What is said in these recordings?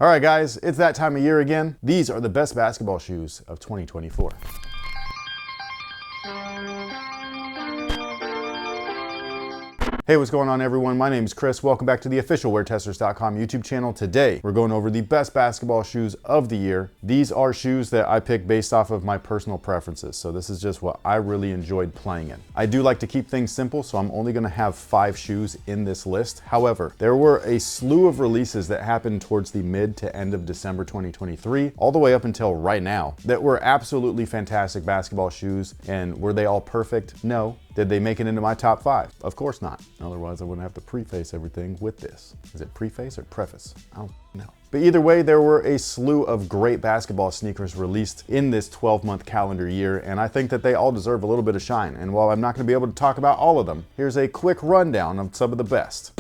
All right, guys, it's that time of year again. These are the best basketball shoes of 2024. Hey, what's going on, everyone? My name is Chris. Welcome back to the official WearTesters.com YouTube channel. Today, we're going over the best basketball shoes of the year. These are shoes that I picked based off of my personal preferences. So this is just what I really enjoyed playing in. I do like to keep things simple, so I'm only gonna have 5 shoes in this list. However, there were a slew of releases that happened towards the mid to end of December 2023, all the way up until right now, that were absolutely fantastic basketball shoes. And were they all perfect? No. Did they make it into my top 5? Of course not. Otherwise, I wouldn't have to preface everything with this. Is it preface or preface? I don't know. But either way, there were a slew of great basketball sneakers released in this 12-month calendar year, and I think that they all deserve a little bit of shine. And while I'm not going to be able to talk about all of them, here's a quick rundown of some of the best.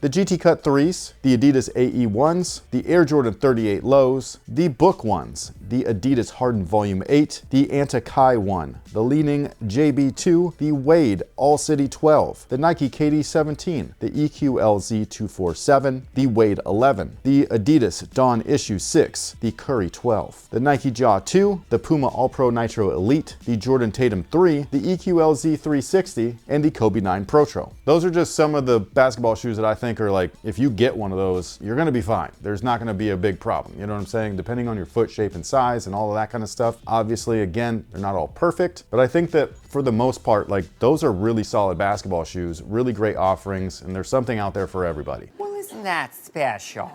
The GT Cut 3s, the Adidas AE 1s, the Air Jordan 38 Lows, the Book 1s, the Adidas Harden Volume 8, the Anta 1, the Li-Ning JB2, the Wade All City 12, the Nike KD 17, the EQLZ 247, the Wade 11, the Adidas Dawn Issue 6, the Curry 12, the Nike Jaw 2, the Puma All Pro Nitro Elite, the Jordan Tatum 3, the EQLZ 360, and the Kobe 9 Protro. Those are just some of the basketball shoes that I think are like, if you get one of those, you're gonna be fine. There's not gonna be a big problem. You know what I'm saying? Depending on your foot shape and size and all of that kind of stuff. Obviously, again, they're not all perfect, but I think that for the most part, like, those are really solid basketball shoes, really great offerings, and there's something out there for everybody. Well, isn't that special?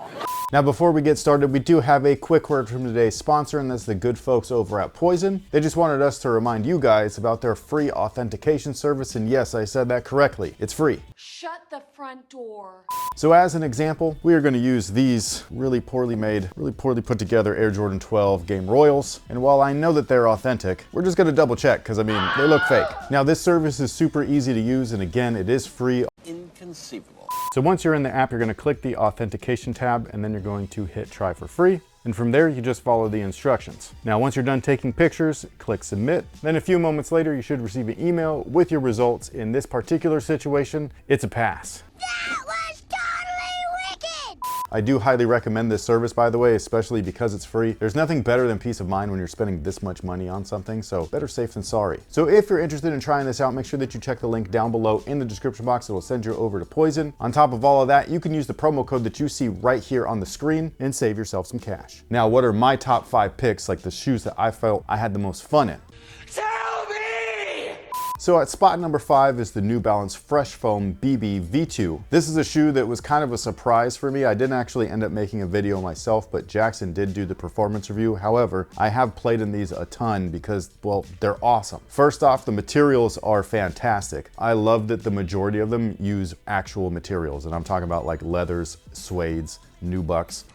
Now, before we get started, we do have a quick word from today's sponsor, and that's the good folks over at POIZON. They just wanted us to remind you guys about their free authentication service, and yes, I said that correctly. It's free. Shut the front door. So as an example, we are going to use these really poorly made, really poorly put together Air Jordan 12 Game Royals. And while I know that they're authentic, we're just going to double check because, I mean, they look fake. Now, this service is super easy to use, and again, it is free. Inconceivable. So once you're in the app, you're going to click the authentication tab, and then you're going to hit try for free. And from there, you just follow the instructions. Now, once you're done taking pictures, click submit. Then a few moments later, you should receive an email with your results. In this particular situation, it's a pass. That was totally wicked! I do highly recommend this service, by the way, especially because it's free. There's nothing better than peace of mind when you're spending this much money on something, so better safe than sorry. So if you're interested in trying this out, make sure that you check the link down below in the description box. It will send you over to POIZON. On top of all of that, you can use the promo code that you see right here on the screen and save yourself some cash. Now, what are my top 5 picks, like the shoes that I felt I had the most fun in? Tell me! So at spot number 5 is the New Balance Fresh Foam BB V2. This is a shoe that was kind of a surprise for me. I didn't actually end up making a video myself, but Jackson did do the performance review. However, I have played in these a ton because, well, they're awesome. First off, the materials are fantastic. I love that the majority of them use actual materials, and I'm talking about like leathers, suedes, nubucks.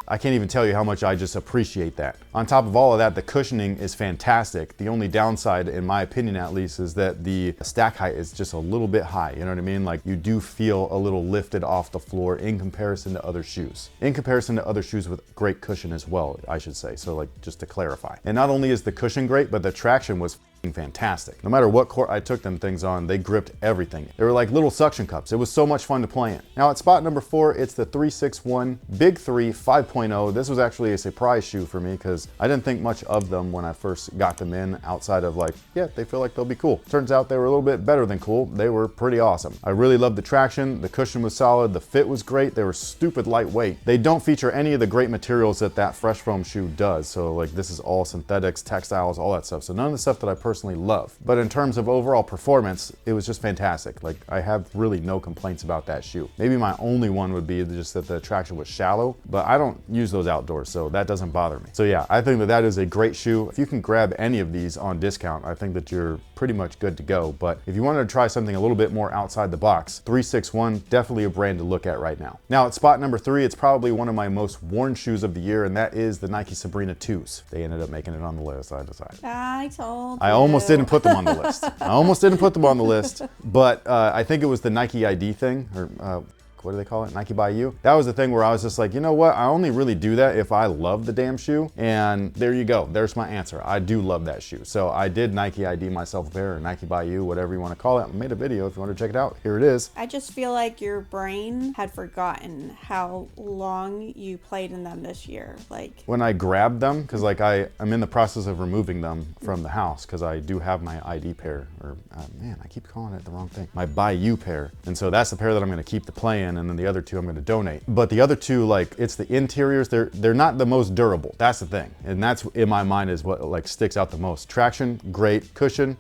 I can't even tell you how much I just appreciate that. On top of all of that, the cushioning is fantastic. The only downside, in my opinion at least, is that the stack height is just a little bit high. You know what I mean? Like, you do feel a little lifted off the floor in comparison to other shoes. In comparison to other shoes with great cushion as well, I should say. So, like, just to clarify. And not only is the cushion great, but the traction was fantastic. No matter what court I took them things on, they gripped everything. They were like little suction cups. It was so much fun to play in. Now at spot number 4, it's the 361 Big 3 5.0. This was actually a surprise shoe for me because I didn't think much of them when I first got them in, outside of like, yeah, they feel like they'll be cool. Turns out they were a little bit better than cool. They were pretty awesome. I really loved the traction. The cushion was solid. The fit was great. They were stupid lightweight. They don't feature any of the great materials that Fresh Foam shoe does. So like, this is all synthetics, textiles, all that stuff. So none of the stuff that I personally love. But in terms of overall performance, it was just fantastic. Like, I have really no complaints about that shoe. Maybe my only one would be just that the traction was shallow, but I don't use those outdoors, so that doesn't bother me. So yeah, I think that that is a great shoe. If you can grab any of these on discount, I think that you're pretty much good to go. But if you wanted to try something a little bit more outside the box, 361, definitely a brand to look at right now. Now at spot number 3, it's probably one of my most worn shoes of the year, and that is the Nike Sabrina 2s. They ended up making it on the list, I decided. I told you. I almost didn't put them on the list. I almost didn't put them on the list, but I think it was the Nike ID thing, or like, what do they call it? Nike by You. That was the thing where I was just like, you know what? I only really do that if I love the damn shoe. And there you go. There's my answer. I do love that shoe. So I did Nike ID myself a pair, or Nike by You, whatever you want to call it. I made a video if you want to check it out. Here it is. I just feel like your brain had forgotten how long you played in them this year. Like when I grabbed them, because like I'm in the process of removing them from the house because I do have my ID pair, or man, I keep calling it the wrong thing. My by You pair. And so that's the pair that I'm going to keep the play in, and then the other two I'm going to donate. But the other two, like, it's the interiors, they're not the most durable. That's the thing. And that's in my mind is what like sticks out the most. Traction, great. Cushion,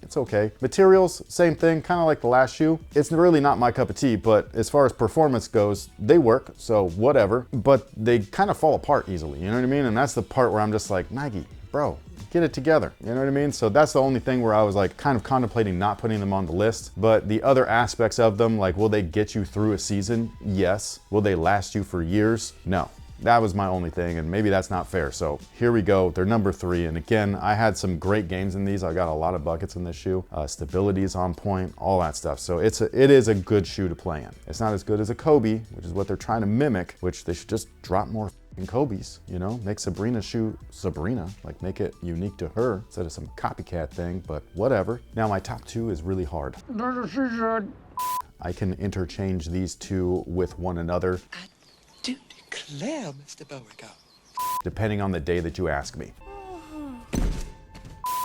it's okay. Materials, same thing, kind of like the last shoe. It's really not my cup of tea, but as far as performance goes, they work, so whatever. But they kind of fall apart easily, you know what I mean? And that's the part where I'm just like, Nike, bro, get it together, you know what I mean? So that's the only thing where I was like kind of contemplating not putting them on the list. But the other aspects of them, like, will they get you through a season? Yes. Will they last you for years? No. That was my only thing, and maybe that's not fair. So here we go. They're number 3. And again, I had some great games in these. I got a lot of buckets in this shoe. Stability is on point, all that stuff. So it is a good shoe to play in. It's not as good as a Kobe, which is what they're trying to mimic, which they should just drop more Kobe's, you know, make Sabrina's shoe Sabrina, like make it unique to her instead of some copycat thing, but whatever. Now my top 2 is really hard. I can interchange these two with one another. I do declare, Mr. Beauregard. Depending on the day that you ask me.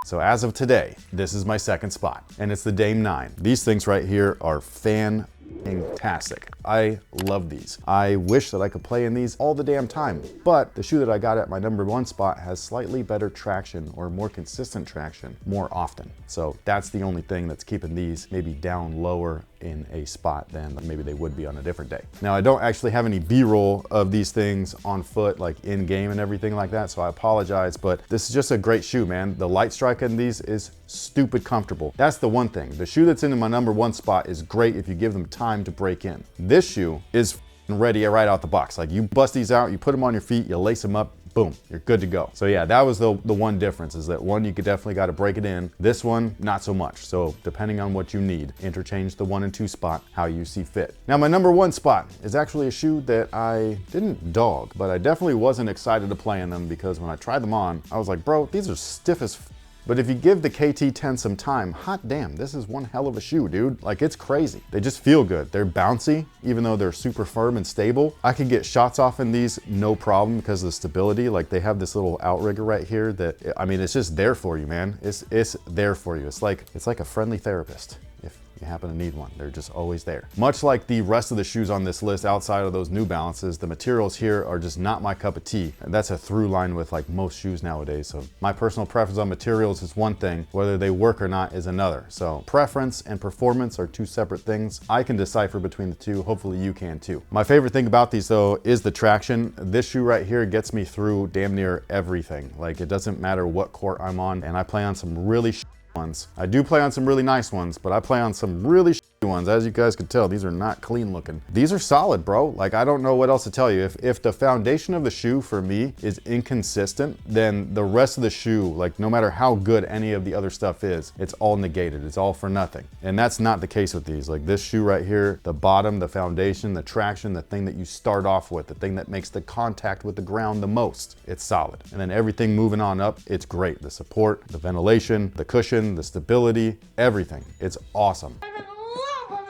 So as of today, this is my second spot, and it's the Dame 9. These things right here are fantastic. I love these. I wish that I could play in these all the damn time, but the shoe that I got at my number 1 spot has slightly better traction, or more consistent traction, more often. So that's the only thing that's keeping these maybe down lower in a spot than maybe they would be on a different day. Now, I don't actually have any B-roll of these things on foot, like in game and everything like that, so I apologize, but this is just a great shoe, man. The light strike in these is stupid comfortable. That's the one thing. The shoe that's in my number 1 spot is great if you give them time to break in. This shoe is ready right out the box. Like, you bust these out, you put them on your feet, you lace them up, boom, you're good to go. So yeah, that was the one difference, is that one, you could definitely got to break it in. This one, not so much. So depending on what you need, interchange the 1 and 2 spot how you see fit. Now my number 1 spot is actually a shoe that I didn't dog, but I definitely wasn't excited to play in them, because when I tried them on, I was like, bro, these are stiff as f. But if you give the KT10 some time, hot damn, this is one hell of a shoe, dude. Like, it's crazy. They just feel good. They're bouncy, even though they're super firm and stable. I could get shots off in these no problem because of the stability. Like, they have this little outrigger right here that, I mean, it's just there for you, man. It's there for you. It's like a friendly therapist. If you happen to need one, they're just always there. Much like the rest of the shoes on this list outside of those New Balances, the materials here are just not my cup of tea. And that's a through line with like most shoes nowadays. So my personal preference on materials is one thing, whether they work or not is another. So preference and performance are 2 separate things. I can decipher between the two. Hopefully you can too. My favorite thing about these though is the traction. This shoe right here gets me through damn near everything. Like, it doesn't matter what court I'm on, and I play on some really ones. I do play on some really nice ones, but I play on some really shitty ones. As you guys could tell, these are not clean looking. These are solid, bro. Like, I don't know what else to tell you. If the foundation of the shoe for me is inconsistent, then the rest of the shoe, like, no matter how good any of the other stuff is, it's all negated. It's all for nothing. And that's not the case with these. Like, this shoe right here, the bottom, the foundation, the traction, the thing that you start off with, the thing that makes the contact with the ground the most, it's solid. And then everything moving on up, it's great. The support, the ventilation, the cushion, the stability, everything. It's awesome. I'm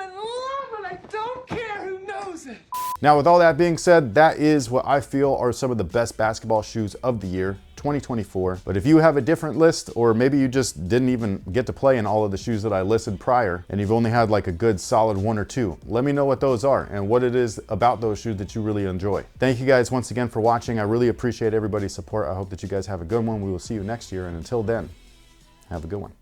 in love, and I don't care who knows it. Now, with all that being said, that is what I feel are some of the best basketball shoes of the year, 2024. But if you have a different list, or maybe you just didn't even get to play in all of the shoes that I listed prior, and you've only had like a good solid 1 or 2, let me know what those are and what it is about those shoes that you really enjoy. Thank you guys once again for watching. I really appreciate everybody's support. I hope that you guys have a good one. We will see you next year, and until then, have a good one.